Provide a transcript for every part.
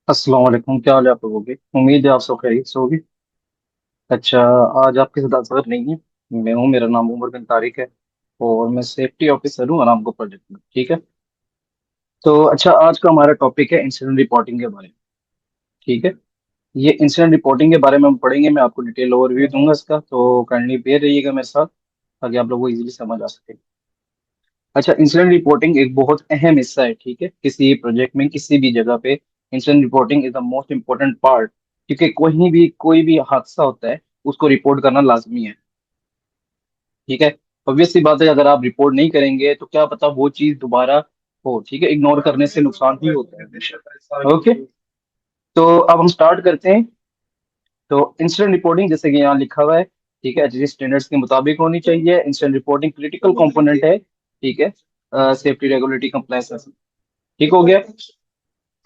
अस्सलाम वालेकुम। क्या हाल है आप लोगों के? उम्मीद है आप सब खैरियत से होगी। अच्छा, आज आपके साथ अजहर नहीं है। मैं हूँ, मेरा नाम उमर बिन तारिक है और मैं सेफ्टी ऑफिसर हूँ आरामको प्रोजेक्ट में। ठीक है। तो अच्छा, आज का हमारा टॉपिक है इंसिडेंट रिपोर्टिंग के बारे में। ठीक है। ये इंसिडेंट रिपोर्टिंग के बारे में हम पढ़ेंगे। मैं आपको डिटेल ओवरव्यू दूंगा इसका, तो काइंडली बेयर रहिएगा मेरे साथ ताकि आप लोगों को इजीली समझ आ सके। अच्छा, इंसिडेंट रिपोर्टिंग एक बहुत अहम हिस्सा है। ठीक है, किसी प्रोजेक्ट में किसी भी जगह पे incident reporting is the most important part, क्योंकि कोई भी हादसा होता है उसको रिपोर्ट करना लाजमी है। ठीक है। ऑब्वियस सी बात है, अगर आप रिपोर्ट नहीं करेंगे तो क्या पता वो चीज दोबारा हो। ठीक है, इग्नोर करने से नुकसान ही होता है हमेशा। ओके। तो अब हम स्टार्ट करते हैं। तो इंसिडेंट रिपोर्टिंग जैसे कि यहाँ लिखा हुआ है, ठीक है, एचएससी स्टैंडर्ड्स के मुताबिक होनी चाहिए। इंसिडेंट रिपोर्टिंग क्रिटिकल कंपोनेंट है। ठीक है, सेफ्टी रेगुलेटरी कंप्लायंस। ठीक हो गया।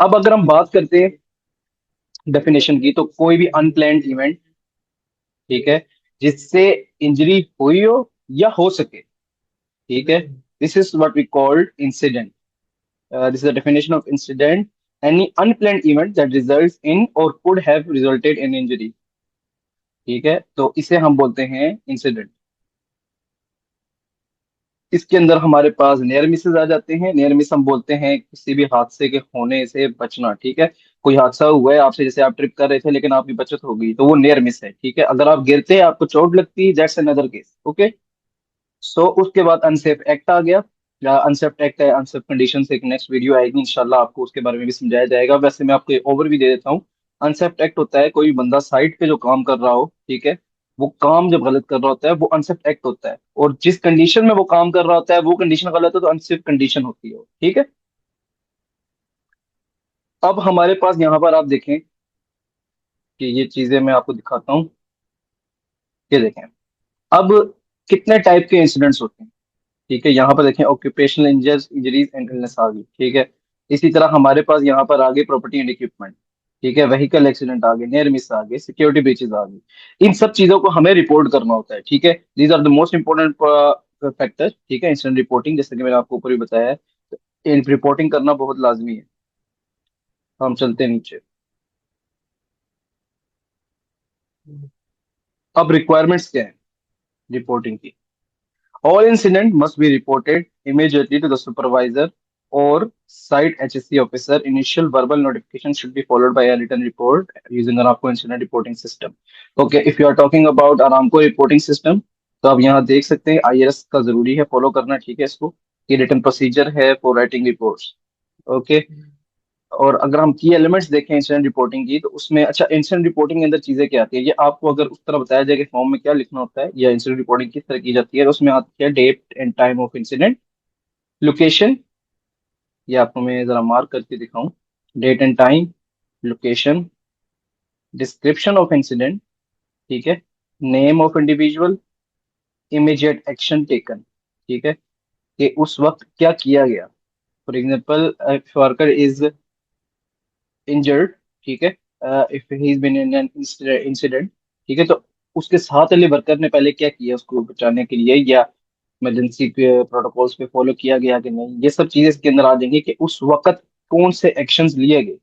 अब अगर हम बात करते हैं डेफिनेशन की, तो कोई भी अनप्लान्ड इवेंट, ठीक है, जिससे इंजरी हुई हो या हो सके। ठीक है, this is what we called incident. This is the definition of incident: any unplanned event that results in और could have resulted in injury. ठीक है, तो इसे हम बोलते हैं इंसिडेंट। इसके अंदर हमारे पास नियर मिसेज आ जाते हैं। नियर मिस हम बोलते हैं किसी भी हादसे के होने से बचना। ठीक है, कोई हादसा हुआ है आपसे, जैसे आप ट्रिप कर रहे थे लेकिन आपकी बचत हो गई, तो वो नियर मिस है। ठीक है, अगर आप गिरते हैं आपको चोट लगती है, दैट्स अनदर केस। ओके। सो उसके बाद अनसेफ एक्ट आ गया। या अनसेफ एक्ट है, अनसेफ कंडीशन से एक नेक्स्ट वीडियो आएगी इंशाल्लाह, आपको उसके बारे में भी समझाया जाएगा। वैसे मैं आपको ओवर भी दे देता हूँ। अनसेफ एक्ट होता है कोई बंदा साइट पे जो काम कर रहा हो, ठीक है, वो काम जब गलत कर रहा होता है वो अनसेफ एक्ट होता है। और जिस कंडीशन में वो काम कर रहा होता है वो कंडीशन गलत है तो अनसेफ कंडीशन होती है वो। ठीक है। अब हमारे पास यहाँ पर आप देखें कि ये चीजें मैं आपको दिखाता हूँ। ये देखें। अब कितने टाइप के इंसिडेंट्स होते हैं। ठीक है, यहाँ पर देखें ऑक्यूपेशनल इंजरीज एंड इलनेस आ गई। ठीक है। इसी तरह हमारे पास यहाँ पर आ गए प्रॉपर्टी एंड इक्विपमेंट। ठीक है, व्हीकल एक्सीडेंट आ गए, नियर मिस आ गए, सिक्योरिटी ब्रीचेज आ गई। इन सब चीजों को हमें रिपोर्ट करना होता है। ठीक है, these are the most important factor. ठीक है, इंसिडेंट रिपोर्टिंग जैसे कि मैंने आपको ऊपर ही बताया है, रिपोर्टिंग करना बहुत लाजमी है। हम चलते हैं नीचे। अब रिक्वायरमेंट्स क्या है रिपोर्टिंग की? All incident must be reported immediately to the supervisor or site HSC officer. Initial verbal notification should be followed by a written report using Aramco incident reporting system. Okay, if you are talking about Aramco reporting system, तो आप यहाँ देख सकते हैं IRS का जरूरी है follow करना। ठीक है, इसको ये रिटर्न प्रोसीजर है फॉर राइटिंग रिपोर्ट्स। ओके। और अगर हम की एलिमेंट्स देखें इंसिडेंट रिपोर्टिंग की, तो उसमें अच्छा, इंसिडेंट रिपोर्टिंग के अंदर चीजें क्या आती है, ये आपको अगर उस तरह बताया जाए कि फॉर्म में क्या लिखना होता है या इंसिडेंट रिपोर्टिंग किस तरह की जाती है, तो उसमें आती है date and time of incident, location. ये आपको मैं जरा मार्क करके दिखाऊं। Date and time, location, description of incident, ठीक है, name of individual, immediate action taken. ठीक है, कि उस वक्त क्या किया गया। For example, if worker is injured, ठीक है, if he is been in an incident, ठीक है, तो उसके साथ वाले वर्कर ने पहले क्या किया उसको बचाने के लिए, या इमरजेंसी के प्रोटोकॉल्स पे फॉलो किया गया कि नहीं, ये सब चीजें इसके अंदर आ जाएंगी कि उस वक्त कौन से एक्शंस लिए गए।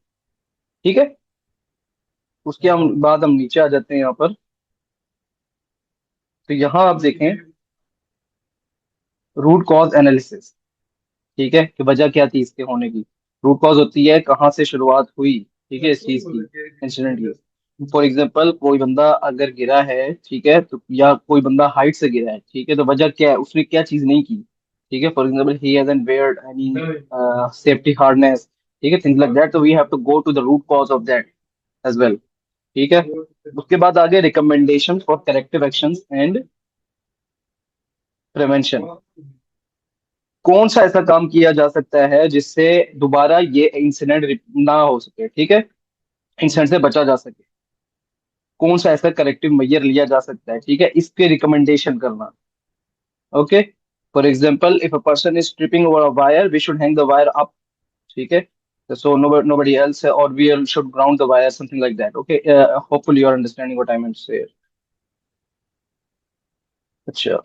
ठीक है। उसके हम बाद हम नीचे आ जाते हैं यहाँ पर। तो यहाँ आप देखें रूट कॉज एनालिसिस। ठीक है, कि वजह क्या थी इसके होने की। रूट कॉज होती है कहाँ से शुरुआत हुई, ठीक है, इस चीज की, इंसिडेंट की। फॉर एग्जाम्पल, कोई बंदा अगर गिरा है, ठीक है, तो या कोई बंदा हाइट से गिरा है, ठीक है, तो वजह क्या है, उसने क्या चीज नहीं की। ठीक है, for example he hasn't weared any safety harness, ठीक है, थिंग्स लाइक दैट। तो we have to go to the root cause of that as well. ठीक है। उसके बाद आगे recommendation for corrective actions and prevention. कौन सा ऐसा काम किया जा सकता है जिससे दोबारा ये इंसिडेंट ना हो सके। ठीक है, इंसिडेंट से बचा जा सके। कौन सा ऐसा करेक्टिव मेजर लिया जा सकता है, ठीक है, इसके रिकमेंडेशन करना। Okay. For example, if a person is tripping over a wire, we should hang the wire up. ठीक है, so nobody else, or we should ground the wire, something like that. Okay, hopefully you are understanding what I meant to say. अच्छा,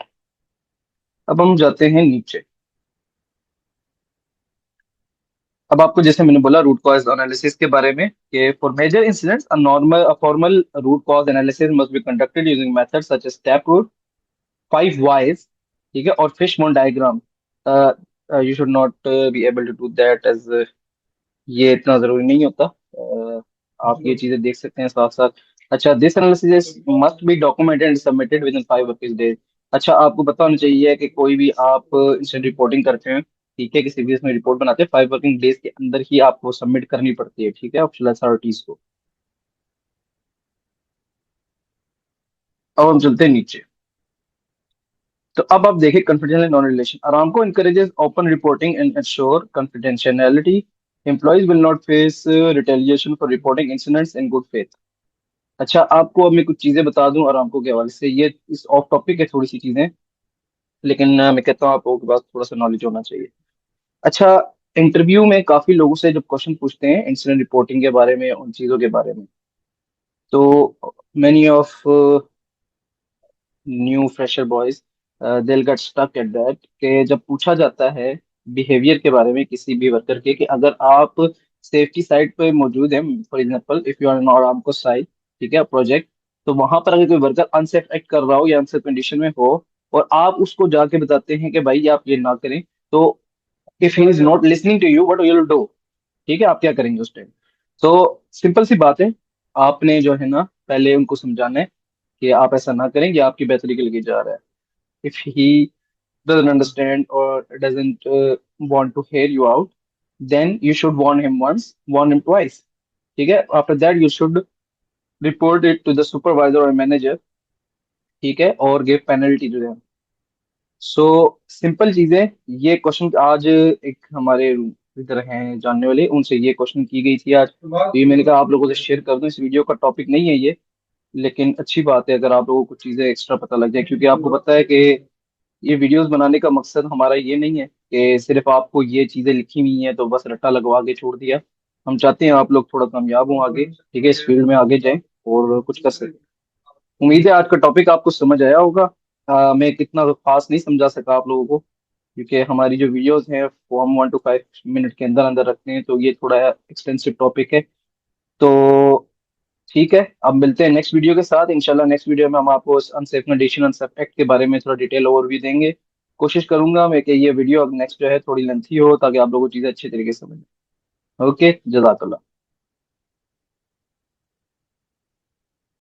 अब हम जाते हैं नीचे। अब आपको जैसे मैंने बोला रूट कॉज एनालिसिस के बारे में कि for major incidents a normal formal root cause analysis must be conducted using methods such as tap root, five whys, ठीक है, और fish bone diagram. You should not be able to do that as ये इतना जरूरी नहीं होता। आप ये चीजें देख सकते हैं साथ साथ। अच्छा, this analysis must be documented and submitted with in 5 working days. अच्छा, आपको पता होना चाहिए कि कोई भी आप इंस्टेंट रिपोर्टिंग करते हैं, ठीक है, किसी भी इसमें रिपोर्ट बनाते हैं, 5 वर्किंग डेज के अंदर ही आपको सबमिट करनी पड़ती है, ठीक है, ऑफिशियल अथॉरिटीज को। अब हम चलते हैं नीचे। तो अब आप देखिए confidential non relation, Aramco encourages open reporting and ensure confidentiality. Employees will not face retaliation for reporting incidents in good faith. अच्छा, आपको अब मैं कुछ चीजें बता दूं अरामको के हवाले से, ये इस ऑफ टॉपिक है थोड़ी सी चीजें, लेकिन मैं कहता हूँ आप लोगों के पास थोड़ा सा नॉलेज होना चाहिए। अच्छा, इंटरव्यू में काफी लोगों से जब क्वेश्चन पूछते हैं इंसिडेंट रिपोर्टिंग के बारे में, उन चीजों के बारे में, तो many of new fresher boys दिल गेट स्टक एट दैट, कि जब पूछा जाता है बिहेवियर के बारे में किसी भी वर्कर के, कि अगर आप सेफ्टी साइट पे मौजूद हैं, for example if you are on Aramco site, ठीक है, प्रोजेक्ट, तो वहां पर अगर कोई वर्कर अनसेफ एक्ट कर रहा हो या अनसेफ कंडीशन में हो, और आप उसको जाके बताते हैं कि भाई आप ये ना करें, तो if he is not listening to you what you will do, ठीक है, आप क्या करेंगे उस टाइम? तो सिंपल सी बात है, आपने जो है ना पहले उनको समझाना है कि आप ऐसा ना करें, ये आपकी बेहतरी के लिए जा रहा है। if he doesn't understand or doesn't want to hear you out, then you should warn him once, warn him twice, ठीक है, after that you should report it to the supervisor or manager, ठीक है, और give penalty to them. So simple चीजें, ये question आज एक हमारे इधर हैं जानने वाले, उनसे ये क्वेश्चन की गई थी आज, तो ये मैंने कहा आप लोगों से शेयर कर दूं, इस वीडियो का टॉपिक नहीं है ये, लेकिन अच्छी बात है अगर आप लोगों को कुछ चीजें एक्स्ट्रा पता लग जाए, क्योंकि आपको पता है कि ये वीडियोस बनाने का मकसद हमारा ये नहीं है कि सिर्फ आपको ये चीजें लिखी हुई हैं तो बस रट्टा लगवा के छोड़ दिया। हम चाहते हैं आप लोग थोड़ा कामयाब हों आगे, ठीक है, इस फील्ड में आगे जाएं और कुछ कर सकें। उम्मीद है आज का टॉपिक आपको समझ आया होगा। मैं कितना तो खास नहीं समझा सका आप लोगों को, क्योंकि हमारी जो वीडियोस हैं वो हम 1 to 5 मिनट के अंदर अंदर रखते हैं, तो ये थोड़ा एक्सटेंसिव टॉपिक है। तो ठीक है, अब मिलते हैं नेक्स्ट वीडियो के साथ इंशाल्लाह। नेक्स्ट वीडियो में हम आपको अनसेफ कंडीशन अनसेफ एक्ट के बारे में थोड़ा डिटेल ओवरव्यू देंगे। कोशिश करूंगा मैं कि ये वीडियो अब नेक्स्ट जो है थोड़ी लेंथी हो, ताकि आप लोगों को चीज़ें अच्छी तरीके से समझ। ओके, जजाकल्ला।